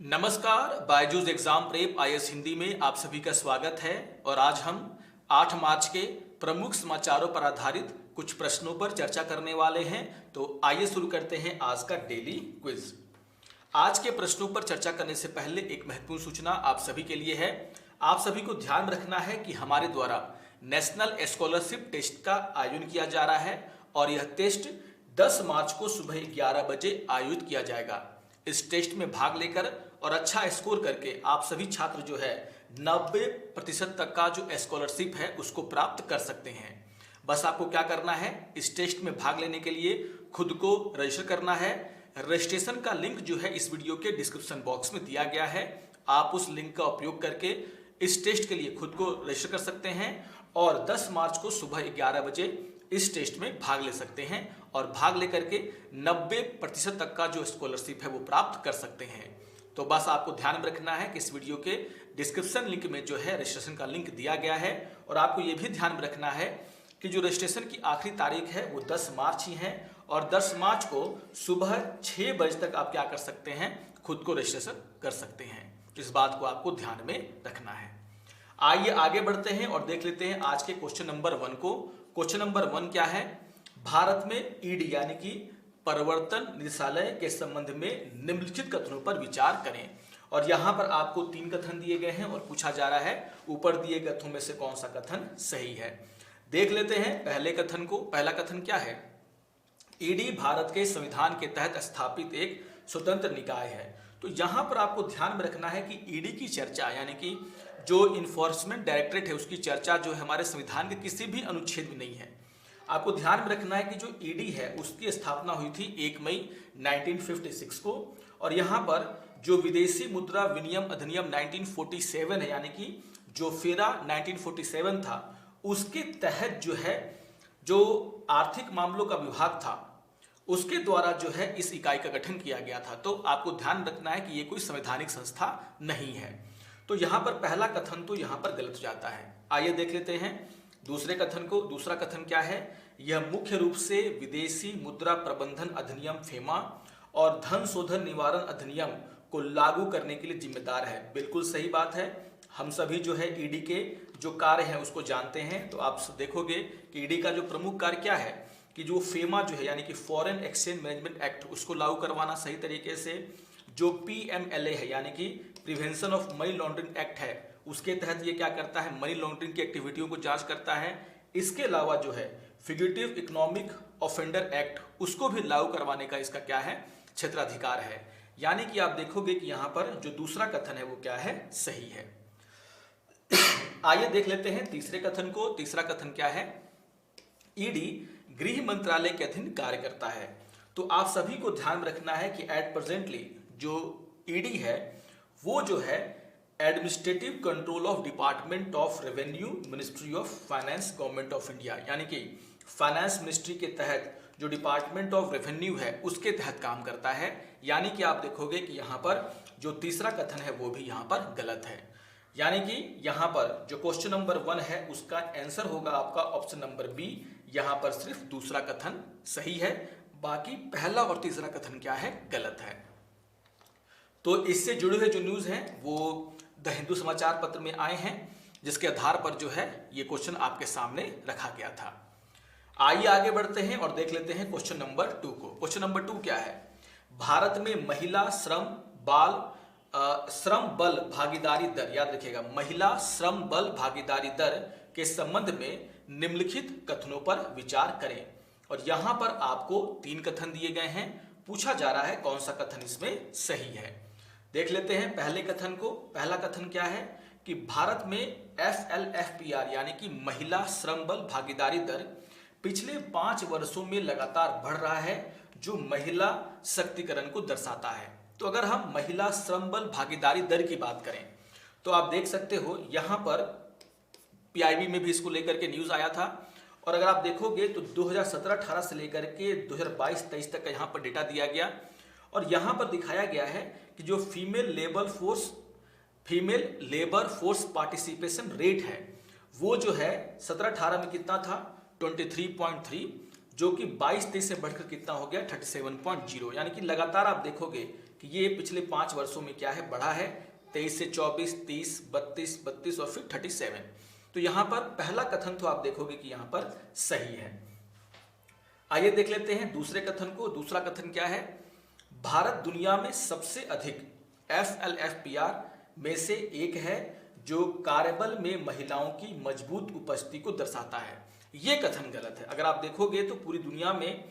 नमस्कार, Byju's exam prep IAS Hindi में आप सभी का स्वागत है। और आज हम 8 मार्च के प्रमुख समाचारों पर आधारित कुछ प्रश्नों पर चर्चा करने वाले हैं। तो आइए शुरू करते हैं आज का डेली क्विज। आज के प्रश्नों पर चर्चा करने से पहले एक महत्वपूर्ण सूचना आप सभी के लिए है। आप सभी को ध्यान रखना है कि हमारे द्वारा नेशनल स्कॉलरशिप टेस्ट का आयोजन किया जा रहा है और यह टेस्ट 10 मार्च को सुबह 11 बजे आयोजित किया जाएगा। इस टेस्ट में भाग लेकर और अच्छा स्कोर करके आप सभी छात्र जो है 90% तक का जो स्कॉलरशिप है उसको प्राप्त कर सकते हैं। बस आपको क्या करना है, इस टेस्ट में भाग लेने के लिए खुद को रजिस्टर करना है। रजिस्ट्रेशन का लिंक जो है इस वीडियो के डिस्क्रिप्शन बॉक्स में दिया गया है। आप उस लिंक का उपयोग करके इस टेस्ट के लिए खुद को रजिस्टर कर सकते हैं और 10 मार्च को सुबह 11 बजे इस टेस्ट में भाग ले सकते हैं और भाग लेकर के 90% तक का जो स्कॉलरशिप है वो प्राप्त कर सकते हैं। तो बस आपको ध्यान में रखना है कि इस वीडियो के डिस्क्रिप्शन लिंक में जो है रजिस्ट्रेशन का लिंक दिया गया है और आपको ये भी ध्यान में रखना है कि जो रजिस्ट्रेशन की आखिरी तारीख है वो 10 मार्च ही है और 10 मार्च को सुबह 6 बजे तक आप क्या कर सकते हैं, खुद को रजिस्ट्रेशन कर सकते हैं। इस बात को आपको ध्यान में रखना है। आइए आगे बढ़ते हैं और देख लेते हैं आज के क्वेश्चन नंबर 1 को। क्वेश्चन नंबर 1 क्या है, भारत में ईडी यानी कि प्रवर्तन निदेशालय के संबंध में निम्नलिखित कथनों पर विचार करें। और यहां पर आपको 3 कथन दिए गए हैं और पूछा जा रहा है ऊपर दिए कथनों में से कौन सा कथन सही है। देख लेते हैं पहले कथन को। पहला कथन क्या है, ईडी भारत के संविधान के तहत स्थापित एक स्वतंत्र निकाय है। तो यहां पर आपको ध्यान में रखना है कि ईडी की चर्चा यानी कि जो इन्फोर्समेंट डायरेक्टरेट है उसकी चर्चा जो है हमारे संविधान के किसी भी अनुच्छेद में नहीं है। आपको ध्यान में रखना है कि जो ईडी है उसकी स्थापना हुई थी 1 मई 1956 को और यहाँ पर जो विदेशी मुद्रा विनिमय अधिनियम 1947 है यानी कि जो फेरा 1947 था उसके तहत जो है जो आर्थिक मामलों का विभाग था उसके द्वारा जो है इस इकाई का गठन किया गया था। तो आपको ध्यान रखना है कि ये कोई संवैधानिक संस्था नहीं है। तो यहाँ पर पहला कथन तो यहाँ पर गलत हो जाता है। आइए देख लेते हैं दूसरे कथन को। दूसरा कथन क्या है, यह मुख्य रूप से विदेशी मुद्रा प्रबंधन अधिनियम फेमा और धन शोधन निवारण अधिनियम को लागू करने के लिए जिम्मेदार है। बिल्कुल सही बात है। हम सभी जो है ईडी के जो कार्य हैं उसको जानते हैं। तो आप देखोगे कि ईडी का जो प्रमुख कार्य क्या है कि जो फेमा जो है यानी कि फॉरेन एक्सचेंज मैनेजमेंट एक्ट उसको लागू करवाना सही तरीके से, जो पीएमएलए है यानी कि prevention of money laundering act है उसके तहत ये क्या करता है, मनी लॉन्ड्रिंग की एक्टिविटियों को जांच करता है। इसके अलावा जो है फिगेटिव इकोनॉमिक ऑफेंडर एक्ट उसको भी लागू करवाने का इसका क्या है, क्षेत्राधिकार है। यानी कि आप देखोगे कि यहाँ पर जो दूसरा कथन है वो क्या है, सही है। आइए देख लेते हैं तीसरे कथन को। तीसरा कथन क्या है, ईडी गृह मंत्रालय के अधीन कार्य करता है। तो आप सभी को ध्यान में रखना है कि एट प्रेजेंटली जो ईडी है वो जो है administrative control of department of revenue ministry of finance government of India यानी कि फाइनेंस मिनिस्ट्री के तहत जो डिपार्टमेंट ऑफ रेवेन्यू है उसके तहत काम करता है। यानी कि आप देखोगे कि यहाँ पर जो तीसरा कथन है वो भी यहाँ पर गलत है। यानी कि यहाँ पर जो क्वेश्चन नंबर 1 है उसका आंसर होगा आपका ऑप्शन नंबर बी। यहाँ पर सिर्फ दूसरा कथन सही है, बाकी पहला और तीसरा कथन क्या है, गलत है। तो इससे जुड़े हुए जो न्यूज हैं वो द हिंदू समाचार पत्र में आए हैं जिसके आधार पर जो है ये क्वेश्चन आपके सामने रखा गया था। आइए आगे बढ़ते हैं और देख लेते हैं क्वेश्चन नंबर 2 को। क्वेश्चन नंबर 2 क्या है, भारत में महिला श्रम बल भागीदारी दर, याद रखिएगा महिला श्रम बल भागीदारी दर के संबंध में निम्नलिखित कथनों पर विचार करें। और यहां पर आपको 3 कथन दिए गए हैं। पूछा जा रहा है कौन सा कथन इसमें सही है। देख लेते हैं पहले कथन को। पहला कथन क्या है कि भारत में FLFPR यानी कि महिला श्रम बल भागीदारी दर पिछले 5 वर्षों में लगातार बढ़ रहा है जो महिला शक्तिकरण को दर्शाता है। तो अगर हम महिला श्रम बल भागीदारी दर की बात करें तो आप देख सकते हो यहां पर PIB में भी इसको लेकर के न्यूज आया था। और अगर आप देखोगे तो 2017-18 से लेकर के 2022-23 तक का यहाँ पर डेटा दिया गया और यहाँ पर दिखाया गया है कि जो female labour force participation rate है वो जो है 17-18 में कितना था, 23.3। जो कि 22-23 से बढ़कर कितना हो गया 37.0, यानी कि लगातार आप देखोगे कि ये पिछले 5 वर्षों में क्या है, बढ़ा है। 23 से 24, 30, 32, 32 और फिर 37। तो यहाँ पर पहला कथन तो आप देखोगे कि यहाँ पर सही है। आइए देख लेते हैं दूसरे कथन को। दूसरा कथन क्या है, भारत दुनिया में सबसे अधिक FLFPR में से एक है जो कार्यबल में महिलाओं की मजबूत उपस्थिति को दर्शाता है। यह कथन गलत है। अगर आप देखोगे तो पूरी दुनिया में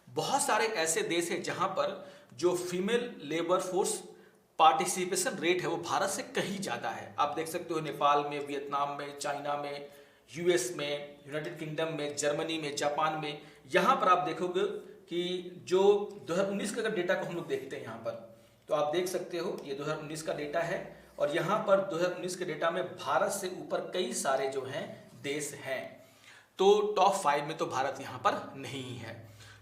बहुत सारे ऐसे देश हैं जहां पर जो female labour force participation rate है वो भारत से कहीं ज्यादा है। आप देख सकते हो नेपाल में, वियतनाम में, चाइना में, US में, यूनाइटेड किंगडम में, जर्मनी में, जापान में। यहां पर आप देखोगे कि जो 2019 का अगर डेटा को हम लोग देखते हैं यहाँ पर, तो आप देख सकते हो ये 2019 का डेटा है और यहाँ पर 2019 के डेटा में भारत से ऊपर कई सारे जो हैं देश हैं। तो टॉप 5 में तो भारत यहाँ पर नहीं है।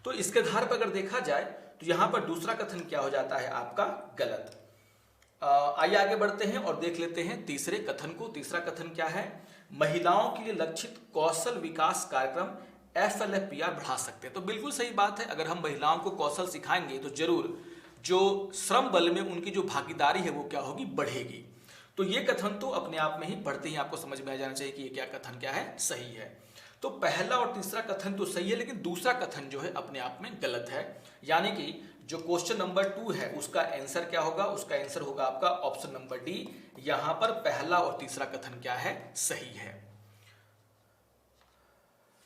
तो इसके आधार पर अगर देखा जाए तो यहाँ पर दूसरा कथन क्या हो जाता है आपका, गलत। आइए आगे बढ़ते हैं और देख लेते हैं तीसरे कथन को। तीसरा कथन क्या है, महिलाओं के लिए लक्षित कौशल विकास कार्यक्रम FLFPR बढ़ा सकते हैं। तो बिल्कुल सही बात है। अगर हम महिलाओं को कौशल सिखाएंगे तो जरूर जो श्रम बल में उनकी जो भागीदारी है वो क्या होगी, बढ़ेगी। तो ये कथन तो अपने आप में ही पढ़ते ही आपको समझ में आ जाना चाहिए कि ये क्या कथन क्या है, सही है। तो पहला और तीसरा कथन तो सही है, लेकिन दूसरा कथन जो है अपने आप में गलत है। यानी कि जो क्वेश्चन नंबर 2 है उसका आंसर क्या होगा, उसका आंसर होगा आपका ऑप्शन नंबर डी। यहां पर पहला और तीसरा कथन क्या है, सही है।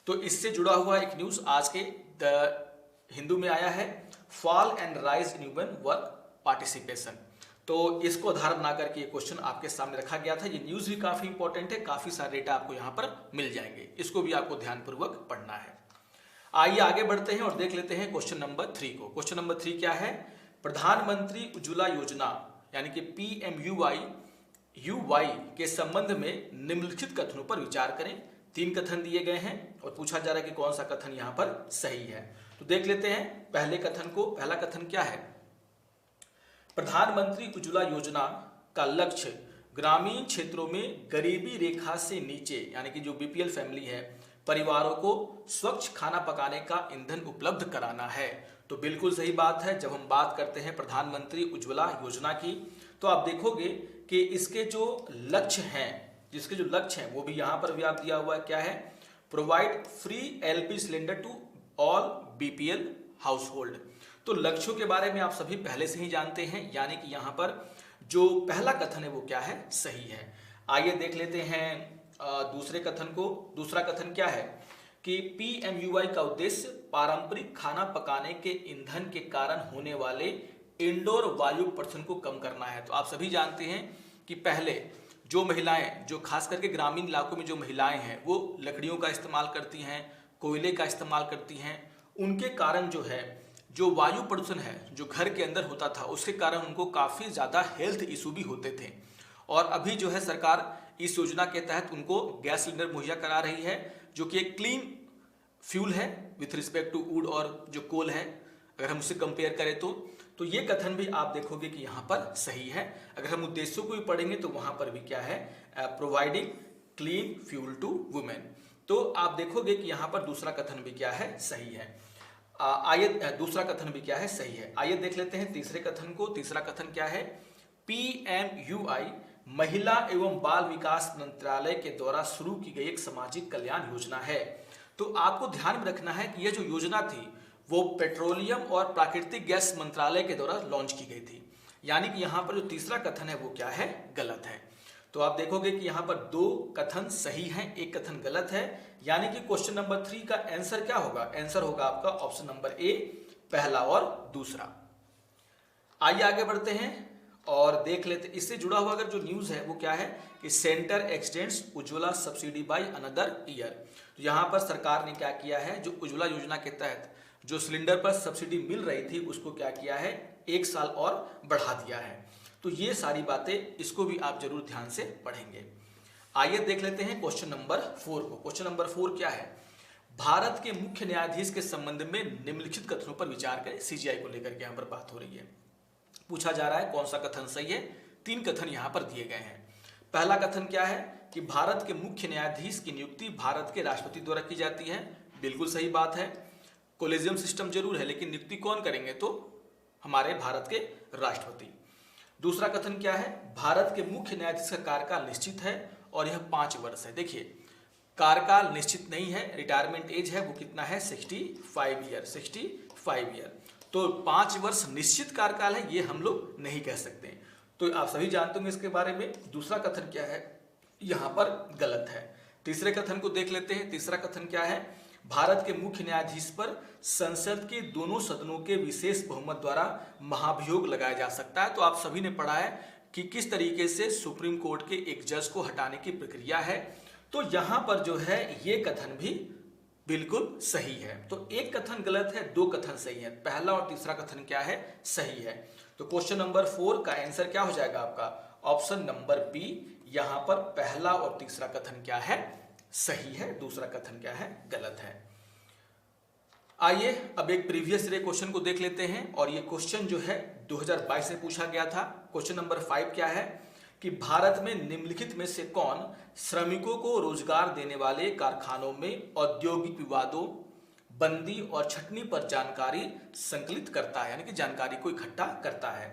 तो इससे जुड़ा हुआ एक न्यूज आज के द हिंदू में आया है, fall and rise in women work participation. तो इसको आधार बना करके ये क्वेश्चन आपके सामने रखा गया था। ये न्यूज भी काफी इंपॉर्टेंट है, काफी सारे डेटा आपको यहाँ पर मिल जाएंगे, इसको भी आपको ध्यानपूर्वक पढ़ना है। आइए आगे बढ़ते हैं और देख लेते हैं क्वेश्चन नंबर 3 को। क्वेश्चन नंबर 3 क्या है, प्रधानमंत्री उज्ज्वला योजना यानी कि PMUY के संबंध में निम्नलिखित कथनों पर विचार करें। 3 कथन दिए गए हैं और पूछा जा रहा है कि कौन सा कथन यहाँ पर सही है। तो देख लेते हैं पहले कथन को। पहला कथन क्या है, प्रधानमंत्री उज्ज्वला योजना का लक्ष्य ग्रामीण क्षेत्रों में गरीबी रेखा से नीचे यानी कि जो BPL फैमिली है परिवारों को स्वच्छ खाना पकाने का ईंधन उपलब्ध कराना है। तो बिल्कुल सही बात है। जब हम बात करते हैं प्रधानमंत्री उज्ज्वला योजना की तो आप देखोगे कि इसके जो लक्ष्य हैं, जिसके जो लक्ष्य हैं वो भी यहाँ पर भी आप दिया हुआ है, क्या है, provide free LP cylinder to all BPL household. तो लक्ष्यों के बारे में आप सभी पहले से ही जानते हैं, यानी कि यहाँ पर जो पहला कथन है वो क्या है, सही है। आइए देख लेते हैं दूसरे कथन को। दूसरा कथन क्या है कि PMUY का उद्देश्य पारंपरिक खाना पकाने के ईंधन के कारण होने वाले इंडोर वायु प्रदूषण को कम करना है। तो आप सभी जानते हैं कि पहले जो महिलाएं, जो खास करके ग्रामीण इलाकों में जो महिलाएं हैं वो लकड़ियों का इस्तेमाल करती हैं, कोयले का इस्तेमाल करती हैं, उनके कारण जो है जो वायु प्रदूषण है जो घर के अंदर होता था उसके कारण उनको काफ़ी ज़्यादा हेल्थ इशू भी होते थे। और अभी जो है सरकार इस योजना के तहत उनको गैस सिलेंडर मुहैया करा रही है जो कि एक क्लीन फ्यूल है विथ रिस्पेक्ट टू वुड और जो कोल है, अगर हम उससे कंपेयर करें तो ये कथन भी आप देखोगे कि यहाँ पर सही है। अगर हम उद्देश्यों को भी पढ़ेंगे तो वहाँ पर भी क्या है, providing clean fuel to women. तो आप देखोगे कि यहाँ पर दूसरा कथन भी क्या है, सही है। आइए दूसरा कथन भी क्या है, सही है। आइए देख लेते हैं तीसरे कथन को। तीसरा कथन क्या है, PMUY महिला एवं बाल विकास मंत्रालय के द्वारा शुरू की गई एक सामाजिक कल्याण योजना है। तो आपको ध्यान में रखना है कि यह जो योजना थी वो पेट्रोलियम और प्राकृतिक गैस मंत्रालय के द्वारा लॉन्च की गई थी। यानी कि यहाँ पर जो तीसरा कथन है वो क्या है, गलत है। तो आप देखोगे कि यहाँ पर 2 कथन सही हैं, 1 कथन गलत है। यानी कि क्वेश्चन नंबर 3 का आंसर क्या होगा, आंसर होगा आपका ऑप्शन नंबर ए, पहला और दूसरा। आइए आगे बढ़ते हैं और देख लेते। इससे जुड़ा हुआ अगर जो न्यूज है वो क्या है कि centre x tends Ujjwala subsidy by another year. तो यहाँ पर सरकार ने क्या किया है, जो उज्ज्वला योजना के तहत जो सिलेंडर पर सब्सिडी मिल रही थी उसको क्या किया है, 1 साल और बढ़ा दिया है। तो ये सारी बातें, इसको भी आप जरूर ध्यान से पढ़ेंगे। आइए देख लेते हैं क्वेश्चन नंबर 4 को। क्वेश्चन नंबर 4 क्या है, भारत के मुख्य न्यायाधीश के संबंध में निम्नलिखित कथनों पर विचार करें। CGI को लेकर के यहाँ पर बात हो रही है। पूछा जा रहा है कौन सा कथन सही है। 3 कथन यहाँ पर दिए गए हैं। पहला कथन क्या है कि भारत के मुख्य न्यायाधीश की नियुक्ति भारत के राष्ट्रपति द्वारा की जाती है। बिल्कुल सही बात है। कोलेजियम सिस्टम जरूर है, लेकिन नियुक्ति कौन करेंगे? तो हमारे भारत के राष्ट्रपति। दूसरा कथन क्या है? भारत के मुख्य न्यायाधीश का कार्यकाल निश्चित है और यह 5 वर्ष है। देखिए, कार्यकाल निश्चित नहीं है, रिटायरमेंट एज है वो कितना है? 65 ईयर, 65 ईयर। तो 5 वर्ष निश्चित कार्यकाल है, ये हम लोग नहीं कह सकते। तो आप सभी जानते होंगे इसके बारे में। दूसरा कथन क्या है? यहाँ पर गलत है। तीसरे कथन को देख लेते हैं। तीसरा कथन क्या है? भारत के मुख्य न्यायाधीश पर संसद के दोनों सदनों के विशेष बहुमत द्वारा महाभियोग लगाया जा सकता है। तो आप सभी ने पढ़ा है कि किस तरीके से सुप्रीम कोर्ट के एक जज को हटाने की प्रक्रिया है। तो यहां पर जो है ये कथन भी बिल्कुल सही है। तो एक कथन गलत है, 2 कथन सही है। पहला और तीसरा कथन क्या है? सही है। तो क्वेश्चन नंबर 4 का आंसर क्या हो जाएगा आपका? Option number B. यहां पर पहला और तीसरा कथन क्या है? सही है। दूसरा कथन क्या है? गलत है। आइए अब एक प्रीवियस ईयर क्वेश्चन को देख लेते हैं, और ये क्वेश्चन जो है 2022 में पूछा गया था। क्वेश्चन नंबर 5 क्या है कि भारत में निम्नलिखित में से कौन श्रमिकों को रोजगार देने वाले कारखानों में औद्योगिक विवादों, बंदी और छटनी पर जानकारी संकलित करता है, यानी कि जानकारी को इकट्ठा करता है।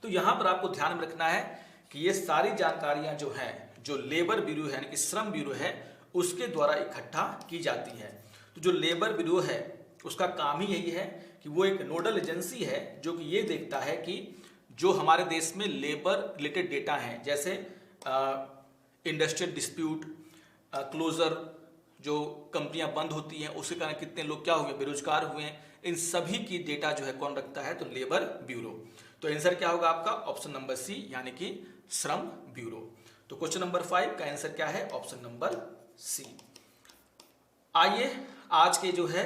तो यहां पर आपको ध्यान में रखना है कि ये सारी जानकारियां जो हैं, जो लेबर ब्यूरो है यानी कि श्रम ब्यूरो है, उसके द्वारा इकट्ठा की जाती है। तो जो लेबर ब्यूरो है उसका काम ही यही है कि वो एक नोडल एजेंसी है जो कि ये देखता है कि जो हमारे देश में लेबर रिलेटेड डेटा हैं, जैसे इंडस्ट्रियल डिस्प्यूट, क्लोजर, जो कंपनियां बंद होती हैं उसके कारण कितने लोग क्या हुए, बेरोजगार हुए हैं, इन सभी की डेटा जो है कौन रखता है? तो लेबर ब्यूरो। तो आंसर क्या होगा आपका? ऑप्शन नंबर सी, यानी कि श्रम ब्यूरो। तो क्वेश्चन नंबर 5 का आंसर क्या है? Option number C. आइए आज के जो है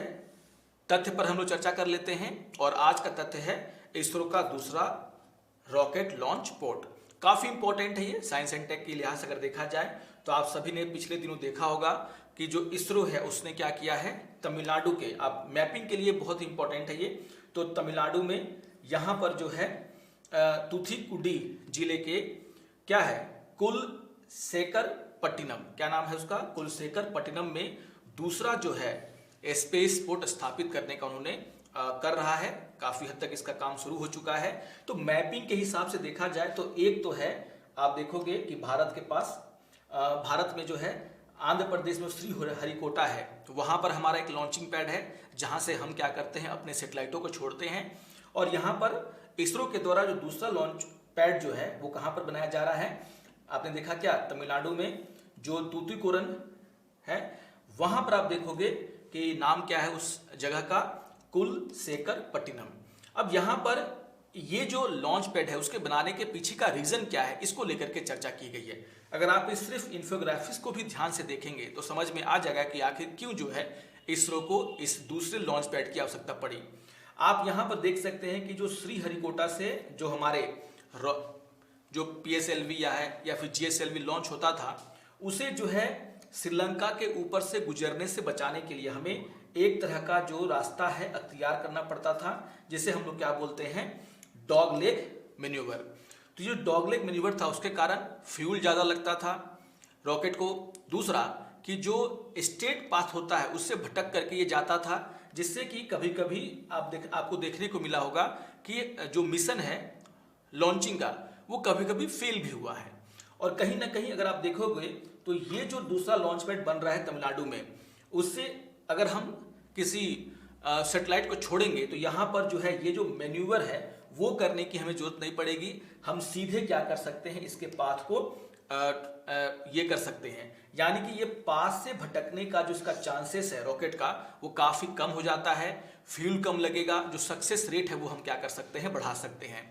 तथ्य पर हम लोग चर्चा कर लेते हैं, और आज का तथ्य है इसरो का दूसरा रॉकेट लॉन्च पोर्ट। काफी इंपॉर्टेंट है ये साइंस एंड टेक के लिहाज से अगर देखा जाए तो। आप सभी ने पिछले दिनों देखा होगा कि जो इसरो है उसने क्या किया है, तमिलनाडु के, आप मैपिंग के लिए बहुत इंपॉर्टेंट है ये। तो तमिलनाडु में यहाँ पर जो है तुथिकुडी जिले के क्या है, कुलशेखर पट्टिनम, क्या नाम है उसका, कुलशेखर पट्टिनम में दूसरा जो है स्पेस पोर्ट स्थापित करने का उन्होंने कर रहा है। काफी हद तक इसका काम शुरू हो चुका है। तो मैपिंग के हिसाब से देखा जाए तो एक तो है, आप देखोगे कि भारत के पास भारत में जो है आंध्र प्रदेश में श्रीहरिकोटा है, तो वहां पर हमारा एक लॉन्चिंग पैड है जहां से हम क्या करते हैं, अपने सैटेलाइटों को छोड़ते हैं। और यहाँ पर इसरो के द्वारा जो दूसरा लॉन्च पैड जो है वो कहाँ पर बनाया जा रहा है, आपने देखा क्या, तमिलनाडु में जो तूतीकोरन है वहां पर आप देखोगे कि नाम क्या है उस जगह का, कुलशेखर पट्टिनम। अब यहाँ पर ये जो लॉन्च पैड है उसके बनाने के पीछे का रीजन क्या है, इसको लेकर के चर्चा की गई है। अगर आप इस सिर्फ इंफोग्राफिक्स को भी ध्यान से देखेंगे तो समझ में आ जाएगा कि आखिर क्यों जो है इसरो को इस दूसरे लॉन्च पैड की आवश्यकता पड़ी। आप यहाँ पर देख सकते हैं कि जो श्रीहरिकोटा से जो हमारे जो PSLV या फिर GSLV लॉन्च होता था, उसे जो है श्रीलंका के ऊपर से गुजरने से बचाने के लिए हमें एक तरह का जो रास्ता है अख्तियार करना पड़ता था, जिसे हम लोग क्या बोलते हैं, डॉगलेग मैन्यूवर। तो जो डॉगलेग मैन्यूवर था उसके कारण फ्यूल ज्यादा लगता था रॉकेट को। दूसरा कि जो स्ट्रेट पाथ होता है उससे भटक करके ये जाता था, जिससे कि कभी कभी आपको देखने को मिला होगा कि जो मिशन है लॉन्चिंग का वो कभी कभी फेल भी हुआ है। और कहीं ना कहीं अगर आप देखोगे तो ये जो दूसरा लॉन्च पैड बन रहा है तमिलनाडु में, उससे अगर हम किसी सैटेलाइट को छोड़ेंगे तो यहाँ पर जो है ये जो मैन्यूवर है वो करने की हमें जरूरत नहीं पड़ेगी। हम सीधे क्या कर सकते हैं, इसके पाथ को ये कर सकते हैं, यानी कि ये पास से भटकने का जो इसका चांसेस है रॉकेट का वो काफी कम हो जाता है, फ्यूल कम लगेगा, जो सक्सेस रेट है वो हम क्या कर सकते हैं, बढ़ा सकते हैं।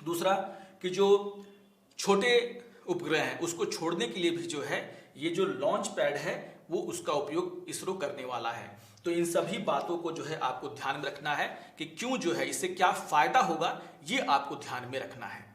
दूसरा कि जो छोटे उपग्रह हैं उसको छोड़ने के लिए भी जो है ये जो लॉन्च पैड है वो उसका उपयोग इसरो करने वाला है। तो इन सभी बातों को जो है आपको ध्यान में रखना है कि क्यों जो है इससे क्या फायदा होगा, ये आपको ध्यान में रखना है।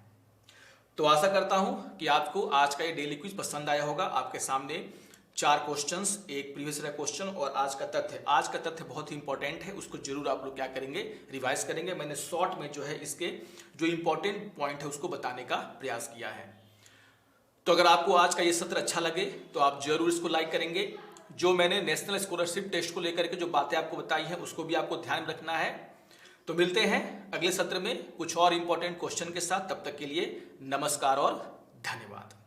तो आशा करता हूं कि आपको आज का ये डेली क्विज पसंद आया होगा। आपके सामने 4 क्वेश्चंस, एक प्रीवियस ईयर क्वेश्चन और आज का तथ्य। आज का तथ्य बहुत ही इंपॉर्टेंट है, उसको जरूर आप लोग क्या करेंगे, रिवाइज करेंगे। मैंने शॉर्ट में जो है इसके जो इंपॉर्टेंट पॉइंट है उसको बताने का प्रयास किया है। तो अगर आपको आज का ये सत्र अच्छा लगे तो आप जरूर इसको लाइक करेंगे जो मैंने नेशनल स्कॉलरशिप टेस्ट को लेकर के जो बातें आपको बताई हैं उसको भी आपको ध्यान में रखना है। तो मिलते हैं अगले सत्र में कुछ और इंपॉर्टेंट क्वेश्चन के साथ। तब तक के लिए नमस्कार और धन्यवाद।